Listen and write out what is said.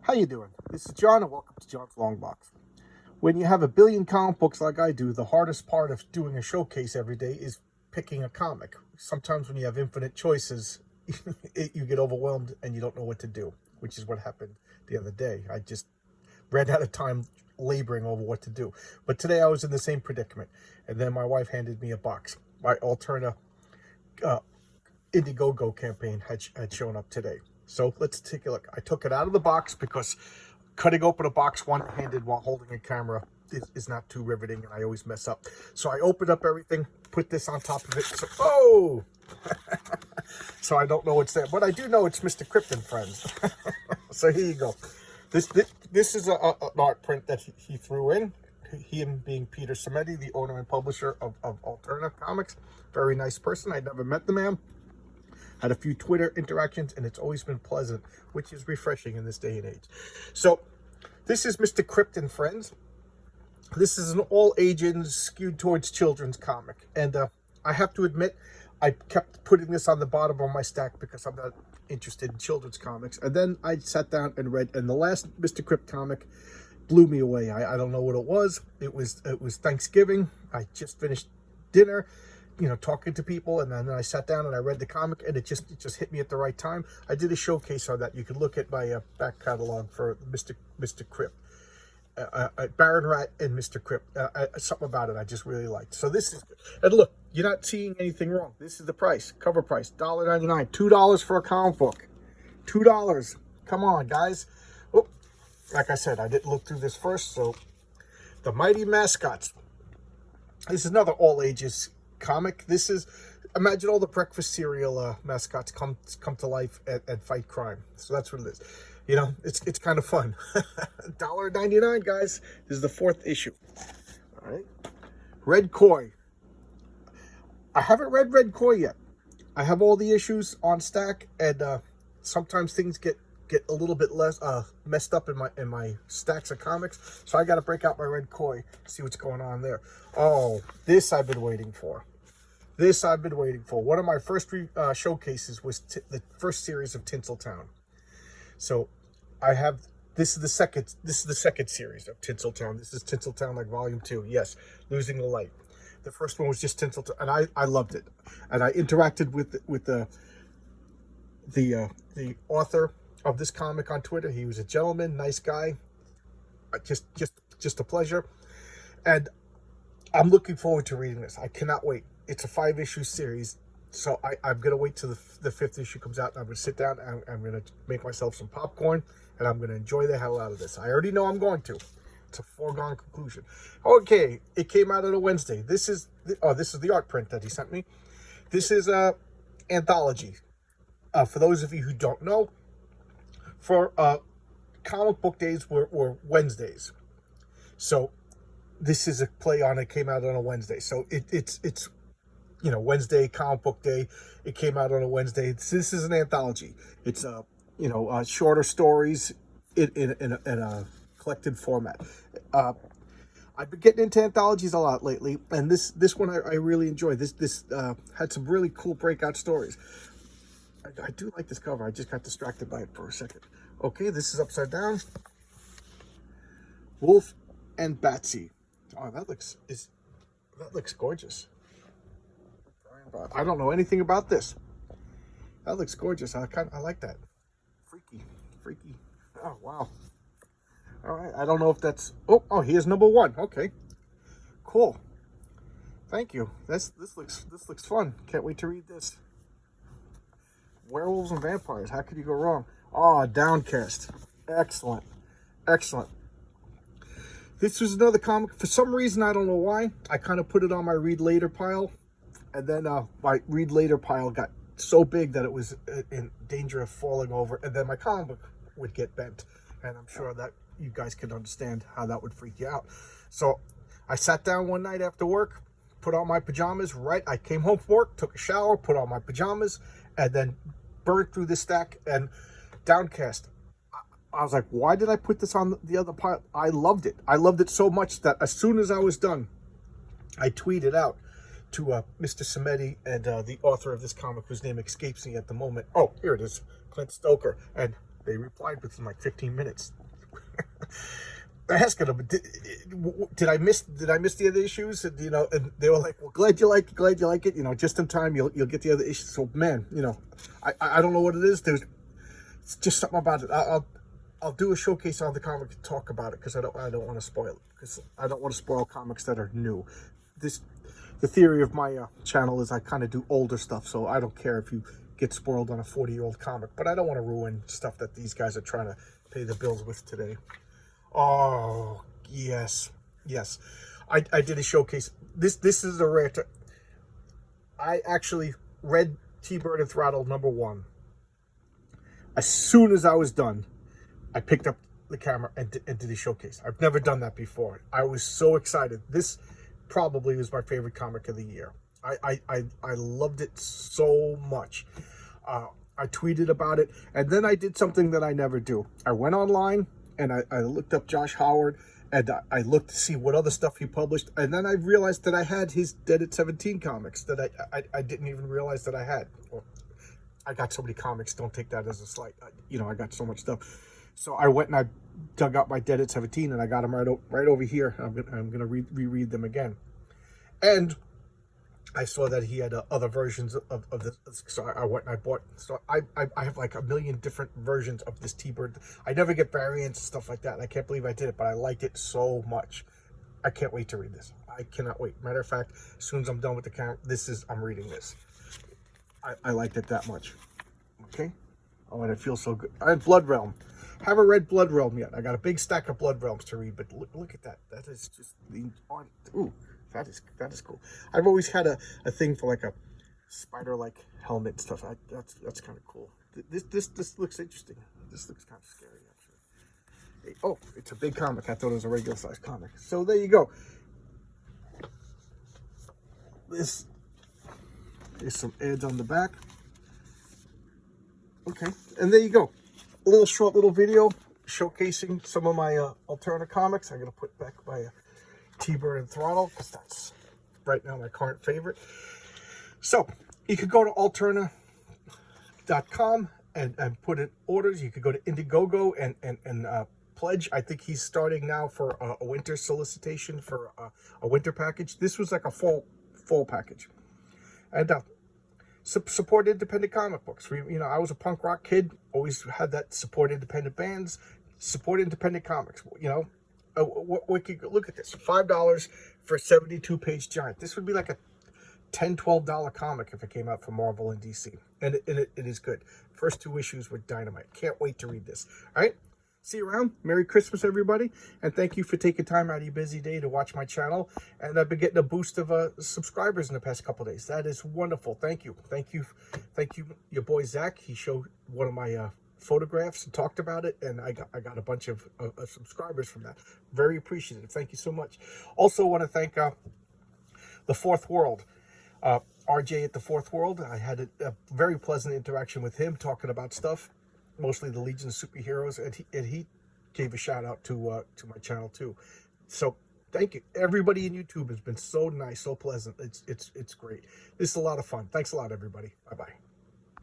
How you doing? This is John, and welcome to John's Long Box. When you have a billion comic books like I do, the hardest part of doing a showcase every day is picking a comic. Sometimes when you have infinite choices, you get overwhelmed and you don't know what to do, which is what happened the other day. I just ran out of time laboring over what to do. But today I was in the same predicament, and then my wife handed me a box. My Alterna Indiegogo campaign had shown up today. So let's take a look. I took it out of the box because cutting open a box one-handed while holding a camera is not too riveting, and I always mess up. So I opened up everything, put this on top of it. So, oh! So I don't know what's there, but I do know it's Mr. Crypt and Friends. So here you go. This is an art print that he threw in. Him being Peter Samedi, the owner and publisher of Alterna Comics. Very nice person. I'd never met the man. Had a few Twitter interactions, and it's always been pleasant, which is refreshing in this day and age. So this is Mr. Crypt and Friends. This is an all ages skewed towards children's comic, and I have to admit, I kept putting this on the bottom of my stack because I'm not interested in children's comics. And then I sat down and read, and the last Mr. Crypt comic blew me away. I don't know what it was. It was Thanksgiving. I just finished dinner, talking to people, and then I sat down and I read the comic, and it just hit me at the right time. I did a showcase on that. You can look at my back catalog for Mr. Crypt, Baron Rat and Mr. Crypt. Something about it I just really liked. So this is, and look, you're not seeing anything wrong. This is the price, cover price, $1.99, $2 for a comic book, $2. Come on, guys. Oh, like I said, I didn't look through this first. So the Mighty Mascots. This is another all ages comic. This is, imagine all the breakfast cereal mascots come to life and fight crime. So that's what it is. It's kind of fun. $1.99, guys. This is the 4th issue. All right. Red Koi. I haven't read Red Koi yet. I have all the issues on stack, and sometimes things get a little bit less messed up in my stacks of comics. So I got to break out my Red Koi, see what's going on there. Oh, this I've been waiting for. One of my first showcases was the first series of Tinseltown. So I have, this is the second series of Tinseltown. This is Tinseltown, like volume 2. Yes, Losing the Light. The first one was just Tinseltown, and I loved it. And I interacted with the author of this comic on Twitter. He was a gentleman, nice guy. Just a pleasure. And I'm looking forward to reading this. I cannot wait. It's a 5-issue series, so I'm going to wait till the 5th issue comes out, and I'm going to sit down, and I'm going to make myself some popcorn, and I'm going to enjoy the hell out of this. I already know I'm going to. It's a foregone conclusion. Okay, it came out on a Wednesday. This is the art print that he sent me. This is a anthology. For those of you who don't know, for comic book days were Wednesdays. So this is a play on it. Came out on a Wednesday. So it's Wednesday comic book day. It came out on a Wednesday. This is an anthology. It's shorter stories in a collected format. I've been getting into anthologies a lot lately, and this one I really enjoyed. This had some really cool breakout stories. I do like this cover. I just got distracted by it for a second. Okay, this is upside down. Wolf and Batsy. Oh, that looks gorgeous. I don't know anything about this. That looks gorgeous. I like that. Freaky. Oh, wow. All right. I don't know if that's. Oh, here's number 1. Okay. Cool. Thank you. This looks fun. Can't wait to read this. Werewolves and Vampires. How could you go wrong? Oh, Downcast. Excellent. This was another comic. For some reason, I don't know why, I kind of put it on my read later pile, and then my read later pile got so big that it was in danger of falling over, and then my comic book would get bent, and I'm sure that you guys can understand how that would freak you out. So I sat down one night after work, put on my pajamas. I came home from work, took a shower, put on my pajamas, and then burned through this stack. And Downcast, I was like, why did I put this on the other pile? I loved it. I loved it so much that as soon as I was done, I tweeted out to Mr. Samedi and the author of this comic, whose name escapes me at the moment. Oh, here it is, Clint Stoker. And They replied within like 15 minutes. Asking them, did I miss the other issues? And, you know, and they were like, well, glad you like it. You know, just in time, you'll get the other issues. So, man, you know, I don't know what it is. It's just something about it. I'll do a showcase on the comic to talk about it, because I don't want to spoil it, because I don't want to spoil comics that are new. The theory of my channel is I kind of do older stuff, so I don't care if you get spoiled on a 40-year-old comic, but I don't want to ruin stuff that these guys are trying to pay the bills with today. Oh, yes. I did a showcase. This is a rare. I actually read T-Bird and Throttle #1. As soon as I was done, I picked up the camera and did a showcase. I've never done that before. I was so excited. This probably was my favorite comic of the year. I loved it so much. I tweeted about it, and then I did something that I never do. I went online and I looked up Josh Howard, and I looked to see what other stuff he published, and then I realized that I had his Dead at 17 comics that I didn't even realize that I had. Well, I got so many comics, don't take that as a slight. You know, I got so much stuff. So I went and I dug up my Dead at 17, and I got them right over here. I'm gonna reread them again. And I saw that he had other versions of this, so I went and I bought. So I have like a million different versions of this T-Bird. I never get variants and stuff like that, and I can't believe I did it, but I liked it so much. I can't wait to read this. I cannot wait. Matter of fact, as soon as I'm done with the camera, I'm reading this. I liked it that much. Okay. Oh, and it feels so good. Blood Realm. Haven't read Blood Realm yet. I got a big stack of Blood Realms to read, but look at that. That is just the ooh. That is cool. I've always had a thing for like a spider-like helmet and stuff. That's kind of cool. This looks interesting. This looks kind of scary, actually. Hey, oh, it's a big comic. I thought it was a regular size comic. So there you go. There's some ads on the back. Okay, and there you go. A little short little video showcasing some of my Alterna comics. I'm gonna put back my T-Bird and Throttle, because that's right now my current favorite. So you could go to alterna.com and put in orders. You could go to Indiegogo and pledge. I think he's starting now for a winter solicitation for a winter package. This was like a fall package. And support independent comic books. You know, I was a punk rock kid, always had that support independent bands, support independent comics. You know, look at this, $5 for a 72-page giant. This would be like a $10-12 comic if it came out from Marvel and DC, and it is good. First 2 issues were dynamite. Can't wait to read this. All right, see you around. Merry Christmas, everybody, and thank you for taking time out of your busy day to watch my channel. And I've been getting a boost of subscribers in the past couple days. That is wonderful. Thank you. Your boy Zach, he showed one of my photographs and talked about it, and I got a bunch of subscribers from that. Very appreciative. Thank you so much. Also want to thank the Fourth World, RJ at the Fourth World. I had a very pleasant interaction with him, talking about stuff, mostly the Legion of Superheroes, and he gave a shout out to my channel too. So thank you. Everybody in YouTube has been so nice, so pleasant. It's great. This is a lot of fun. Thanks a lot, everybody. Bye bye.